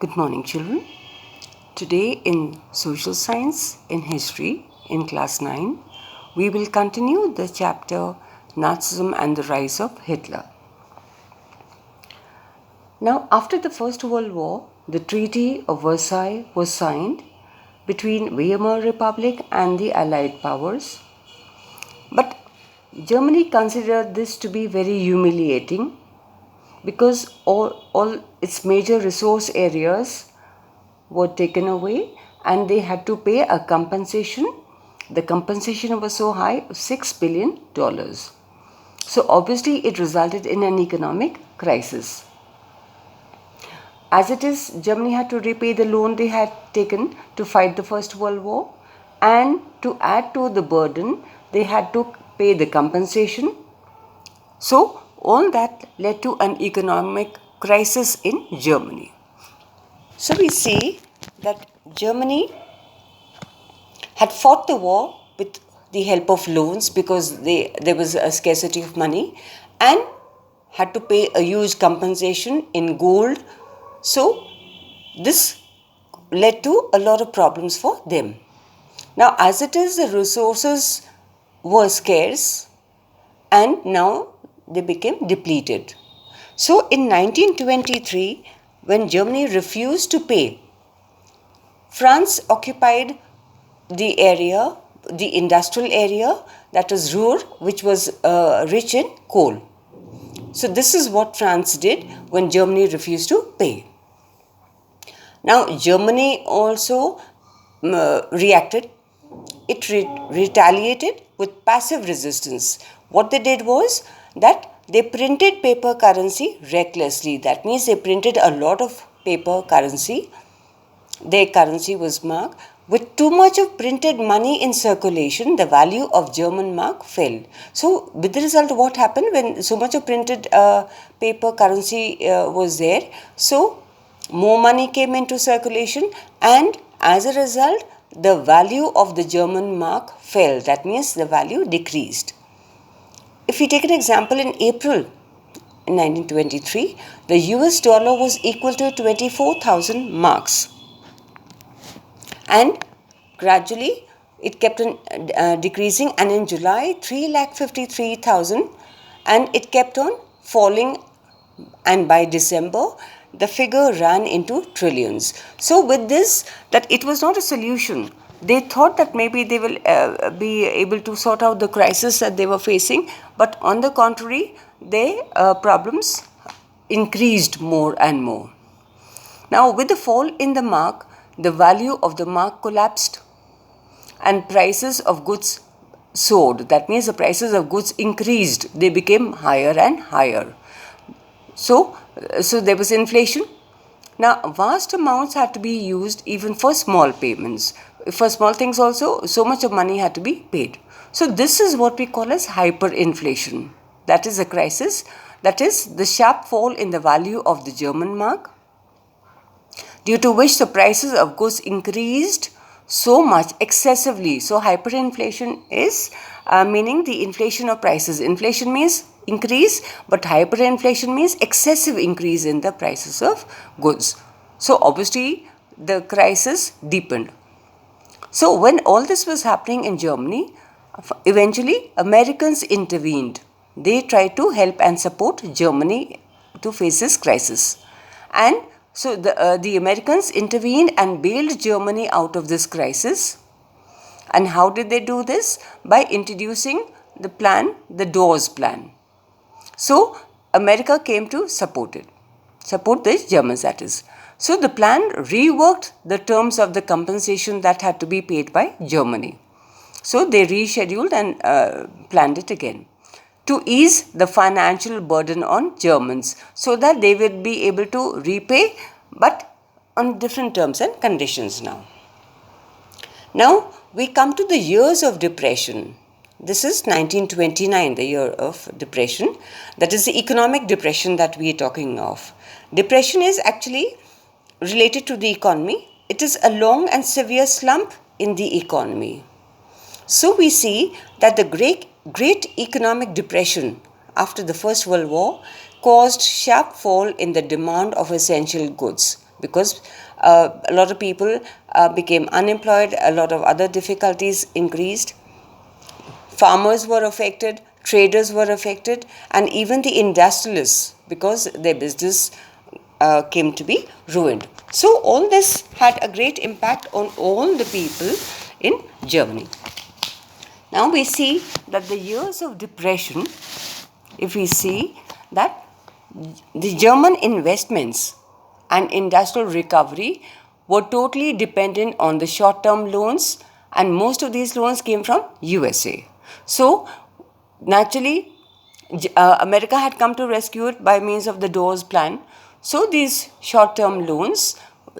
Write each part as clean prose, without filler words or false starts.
Good morning, children. Today in Social Science in History in class 9, we will continue the chapter Nazism and the Rise of Hitler. Now, after the First World War, the Treaty of Versailles was signed between Weimar Republic and the Allied powers. But Germany considered this to be very humiliating because all its major resource areas were taken away and they had to pay a compensation. The compensation was so high, $6 billion. So obviously it resulted in an economic crisis. As it is, Germany had to repay the loan they had taken to fight the First World War, and to add to the burden, they had to pay the compensation. So all that led to an economic crisis in Germany. So we see that Germany had fought the war with the help of loans because there was a scarcity of money, and had to pay a huge compensation in gold. So this led to a lot of problems for them. Now, as it is, the resources were scarce and now they became depleted. So in 1923, when Germany refused to pay, France occupied the area, the industrial area, that was Ruhr, which was rich in coal. So this is what France did when Germany refused to pay. Now Germany also reacted. It retaliated with passive resistance. What they did was that they printed paper currency recklessly. That means they printed a lot of paper currency. Their currency was mark. With too much of printed money in circulation, the value of German mark fell. So with the result, what happened when so much of printed paper currency was there? So more money came into circulation, and as a result, the value of the German mark fell. That means the value decreased. If we take an example, in April in 1923, the US dollar was equal to 24,000 marks. And gradually it kept on decreasing, and in July 3,53,000, and it kept on falling, and by December the figure ran into trillions. So with this, that it was not a solution. They thought that maybe they will be able to sort out the crisis that they were facing, but on the contrary, their problems increased more and more. Now with the fall in the mark, the value of the mark collapsed and prices of goods soared. That means the prices of goods increased. They became higher and higher. So there was inflation. Now vast amounts had to be used even for small payments. For small things also, so much of money had to be paid. So this is what we call as hyperinflation. That is a crisis. That is the sharp fall in the value of the German mark, due to which the prices of goods increased so much excessively. So hyperinflation is meaning the inflation of prices. Inflation means increase, but hyperinflation means excessive increase in the prices of goods. So obviously the crisis deepened. So when all this was happening in Germany, eventually Americans intervened. They tried to help and support Germany to face this crisis. And so the Americans intervened and bailed Germany out of this crisis. And how did they do this? By introducing the plan, the Dawes Plan. So America came to support the Germans, that is. So the plan reworked the terms of the compensation that had to be paid by Germany. So they rescheduled and planned it again to ease the financial burden on Germans, so that they would be able to repay, but on different terms and conditions now. Now we come to the years of depression. This is 1929, the year of depression. That is the economic depression that we are talking of. Depression is actually related to the economy. It is a long and severe slump in the economy. So we see that the Great Economic Depression after the First World War caused sharp fall in the demand of essential goods, because a lot of people became unemployed, a lot of other difficulties increased. Farmers were affected, traders were affected, and even the industrialists, because their business came to be ruined. So all this had a great impact on all the people in Germany. Now we see that the years of depression, if we see that the German investments and industrial recovery were totally dependent on the short-term loans, and most of these loans came from USA. So naturally, America had come to rescue it by means of the Dawes Plan. So these short-term loans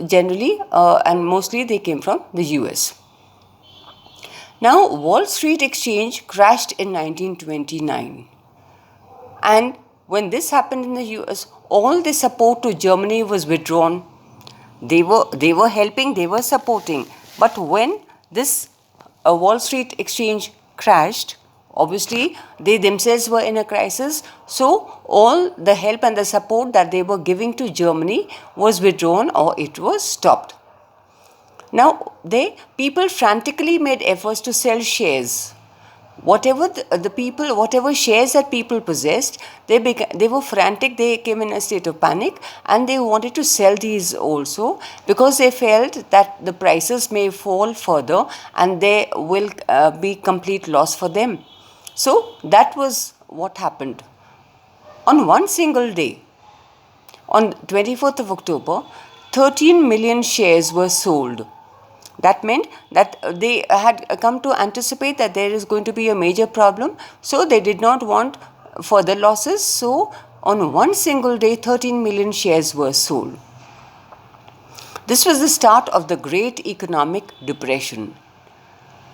generally and mostly they came from the US. Now, Wall Street Exchange crashed in 1929. And when this happened in the US, all the support to Germany was withdrawn. They were helping, they were supporting. But when this Wall Street Exchange crashed, obviously they themselves were in a crisis. So all the help and the support that they were giving to Germany was withdrawn or it was stopped. Now, people frantically made efforts to sell shares. Whatever whatever shares that people possessed, they were frantic. They came in a state of panic, and they wanted to sell these also because they felt that the prices may fall further, and there will be complete loss for them. So that was what happened. On one single day, on 24th of October, 13 million shares were sold. That meant that they had come to anticipate that there is going to be a major problem, so they did not want further losses. So on one single day, 13 million shares were sold. This was the start of the Great Economic Depression.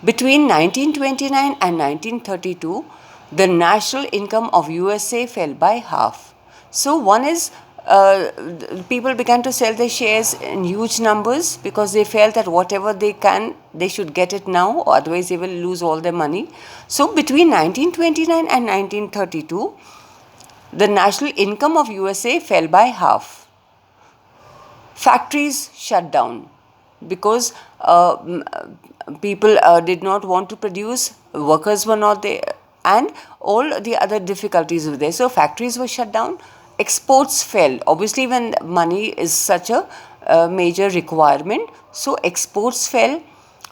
Between 1929 and 1932, the national income of USA fell by half. So one is people began to sell their shares in huge numbers because they felt that whatever they can, they should get it now, or otherwise they will lose all their money. So between 1929 and 1932, the national income of USA fell by half. Factories shut down because people did not want to produce, workers were not there, and all the other difficulties were there. So factories were shut down. Exports fell. Obviously, when money is such a major requirement, so exports fell.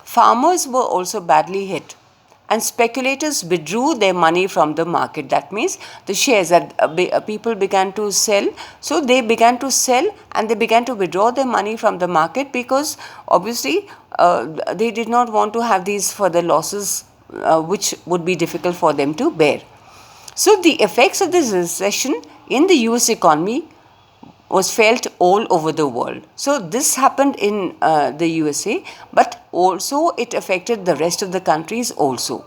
Farmers were also badly hit, and speculators withdrew their money from the market. That means the shares that people began to sell, so they began to sell and they began to withdraw their money from the market because obviously they did not want to have these further losses which would be difficult for them to bear. So the effects of this recession in the US economy was felt all over the world. So this happened in the USA, but also it affected the rest of the countries also.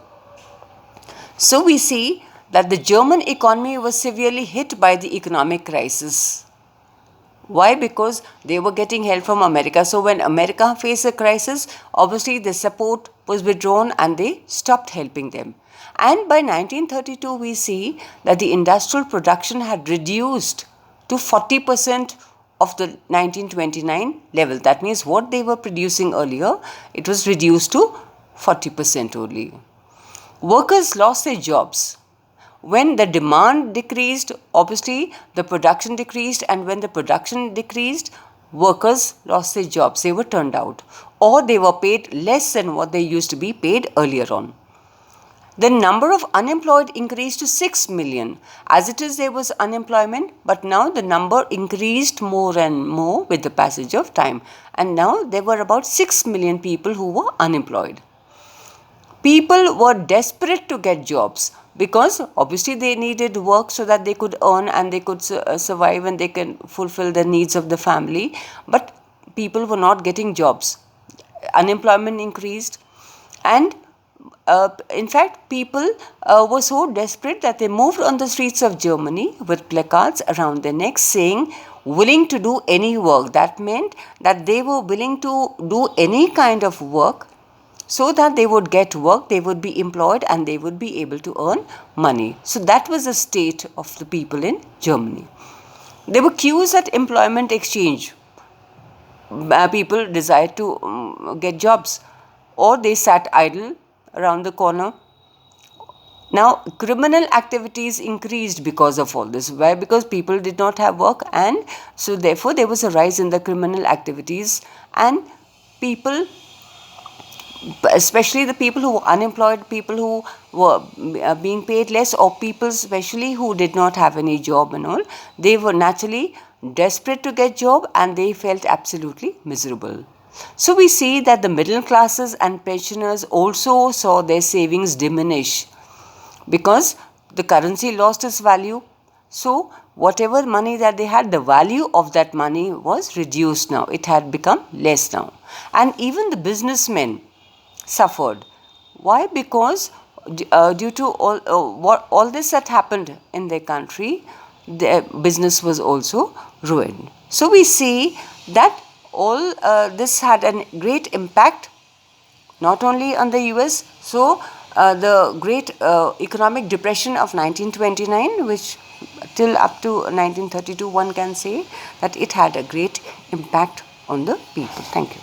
So we see that the German economy was severely hit by the economic crisis. Why? Because they were getting help from America. So when America faced a crisis, obviously the support was withdrawn and they stopped helping them. And by 1932, we see that the industrial production had reduced to 40% of the 1929 level. That means what they were producing earlier, it was reduced to 40% only. Workers lost their jobs. When the demand decreased, obviously the production decreased, and when the production decreased, workers lost their jobs. They were turned out, or they were paid less than what they used to be paid earlier on. The number of unemployed increased to 6 million. As it is, there was unemployment, but now the number increased more and more with the passage of time. And now there were about 6 million people who were unemployed. People were desperate to get jobs because obviously they needed work so that they could earn and they could survive and they can fulfill the needs of the family. But people were not getting jobs. Unemployment increased, and in fact, people were so desperate that they moved on the streets of Germany with placards around their necks saying, willing to do any work. That meant that they were willing to do any kind of work so that they would get work, they would be employed, and they would be able to earn money. So that was the state of the people in Germany. There were queues at employment exchange. people desired to get jobs, or they sat idle around the corner. Now, criminal activities increased because of all this. Why? Because people did not have work, and so therefore there was a rise in the criminal activities, and people, especially the people who were unemployed, people who were being paid less, or people especially who did not have any job and all, they were naturally desperate to get job, and they felt absolutely miserable. So we see that the middle classes and pensioners also saw their savings diminish because the currency lost its value. So whatever money that they had, the value of that money was reduced now. It had become less now. And even the businessmen suffered. Why? Because due to all this that happened in their country, their business was also ruined. So we see that all this had a great impact not only on the US. So the great economic depression of 1929, which till up to 1932 one can say that it had a great impact on the people. Thank you.